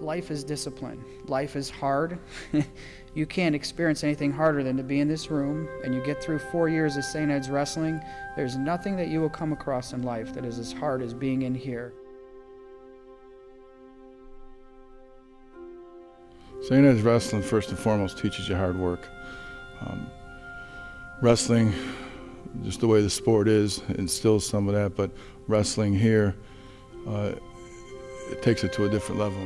Life is discipline. Life is hard. You can't experience anything harder than to be in this room and you get through 4 years of St. Ed's wrestling. There's nothing that you will come across in life that is as hard as being in here. St. Ed's wrestling, first and foremost, teaches you hard work. Wrestling, just the way the sport is, instills some of that, but wrestling here, it takes it to a different level.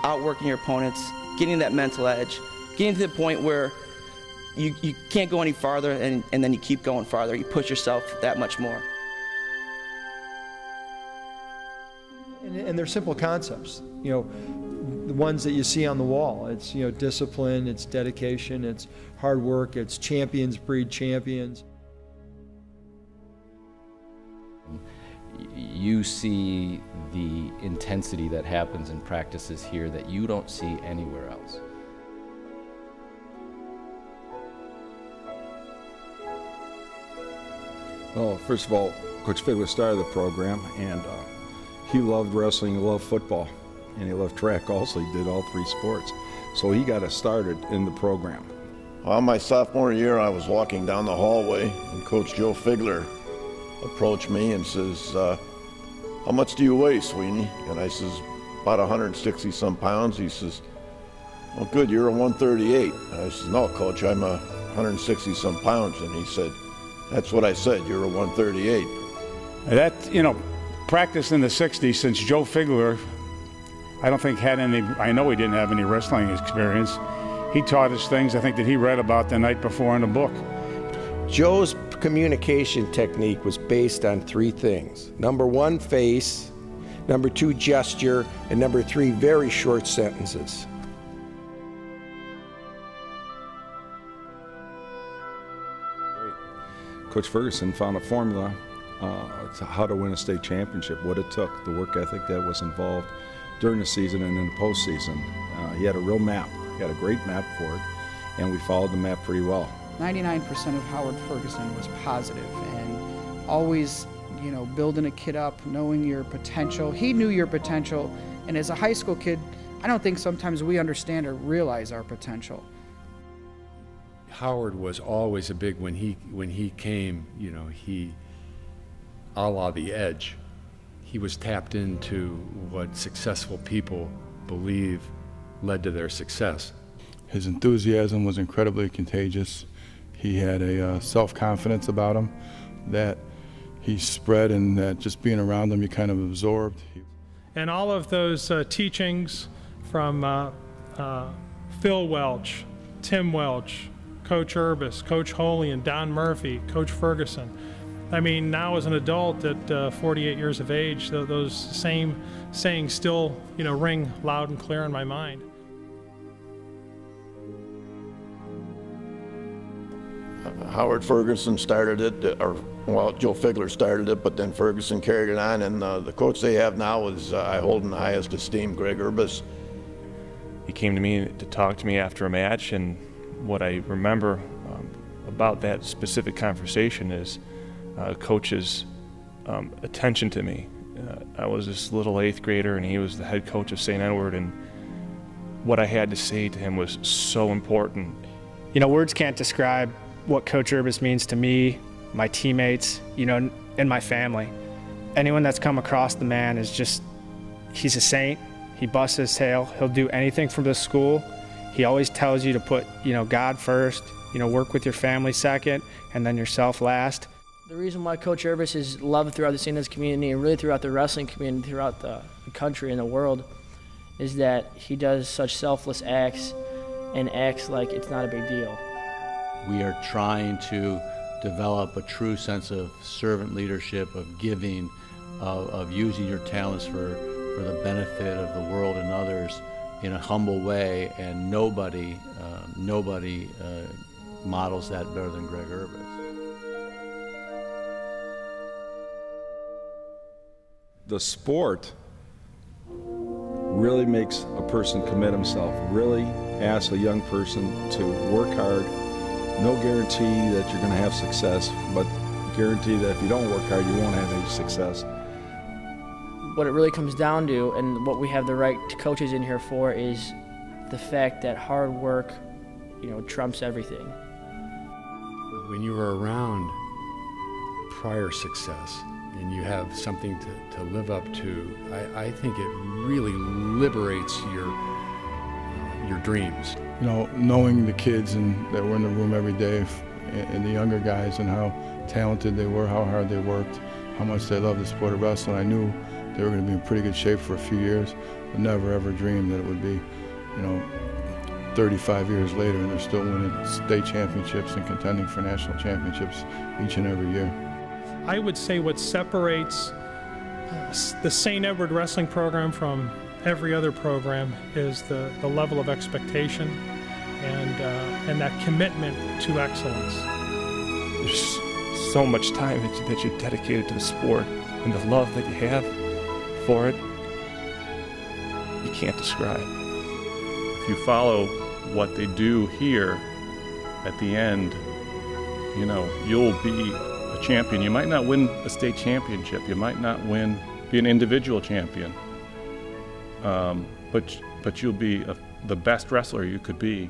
Outworking your opponents, getting that mental edge, getting to the point where you can't go any farther and then you keep going farther. You push yourself that much more. And they're simple concepts, you know, the ones that you see on the wall. It's, you know, discipline, it's dedication, it's hard work, it's champions breed champions. You see the intensity that happens in practices here that you don't see anywhere else. Well, first of all, Coach Figler started the program, and he loved wrestling, he loved football, and he loved track also. He did all three sports. So he got us started in the program. On my sophomore year, I was walking down the hallway, and Coach Joe Figler approached me and says, how much do you weigh, Sweeney? And I says, about 160 some pounds. He says, well, good, you're a 138. And I says, no, Coach, I'm a 160 some pounds. And he said, that's what I said, you're a 138. That, you know, practice in the 60s, since Joe Figler, I don't think had any, I know he didn't have any wrestling experience. He taught us things, I think, that he read about the night before in a book. Joe's communication technique was based on three things. Number one, face. Number two, gesture. And number three, very short sentences. Coach Ferguson found a formula to how to win a state championship, what it took, the work ethic that was involved during the season and in the postseason. He had a real map. He had a great map for it, and we followed the map pretty well. 99% of Howard Ferguson was positive and always, you know, building a kid up, knowing your potential. He knew your potential, and as a high school kid, I don't think sometimes we understand or realize our potential. Howard was always a big, when he came, you know, he, a la The Edge, he was tapped into what successful people believe led to their success. His enthusiasm was incredibly contagious. He had a self-confidence about him that he spread, and that just being around him, you kind of absorbed. And all of those teachings from Phil Welch, Tim Welch, Coach Urbis, Coach Holy, and Don Murphy, Coach Ferguson. I mean, now as an adult at 48 years of age, those same sayings still, you know, ring loud and clear in my mind. Howard Ferguson started it, or well, Joe Figler started it, but then Ferguson carried it on, and the coach they have now is, I hold in the highest esteem, Greg Urbis. He came to me to talk to me after a match, and what I remember about that specific conversation is Coach's attention to me. I was this little 8th grader, and he was the head coach of St. Edward, and what I had to say to him was so important. You know, words can't describe what Coach Urbis means to me, my teammates, you know, and my family. Anyone that's come across the man is just, he's a saint. He busts his tail. He'll do anything for the school. He always tells you to put, you know, God first, you know, work with your family second, and then yourself last. The reason why Coach Urbis is loved throughout the St. Ed's community and really throughout the wrestling community, throughout the country and the world, is that he does such selfless acts and acts like it's not a big deal. We are trying to develop a true sense of servant leadership, of giving, of using your talents for the benefit of the world and others in a humble way, and nobody models that better than Greg Urbis. The sport really makes a person commit himself, really asks a young person to work hard. No guarantee that you're going to have success, but guarantee that if you don't work hard, you won't have any success. what it really comes down to, and what we have the right coaches in here for, is the fact that hard work, trumps everything. When you are around prior success and you have something to live up to, I think it really liberates your dreams. Knowing the kids that were in the room every day, and the younger guys, and how talented they were, how hard they worked, how much they loved the sport of wrestling, I knew they were going to be in pretty good shape for a few years, but never ever dreamed that it would be, 35 years later, and they're still winning state championships and contending for national championships each and every year. I would say what separates the St. Edward Wrestling program from every other program is the level of expectation and that commitment to excellence. There's so much time that you dedicated to the sport, and the love that you have for it, you can't describe. If you follow what they do here, at the end, you'll be a champion. You might not win a state championship, you might not be an individual champion, but you'll be the best wrestler you could be.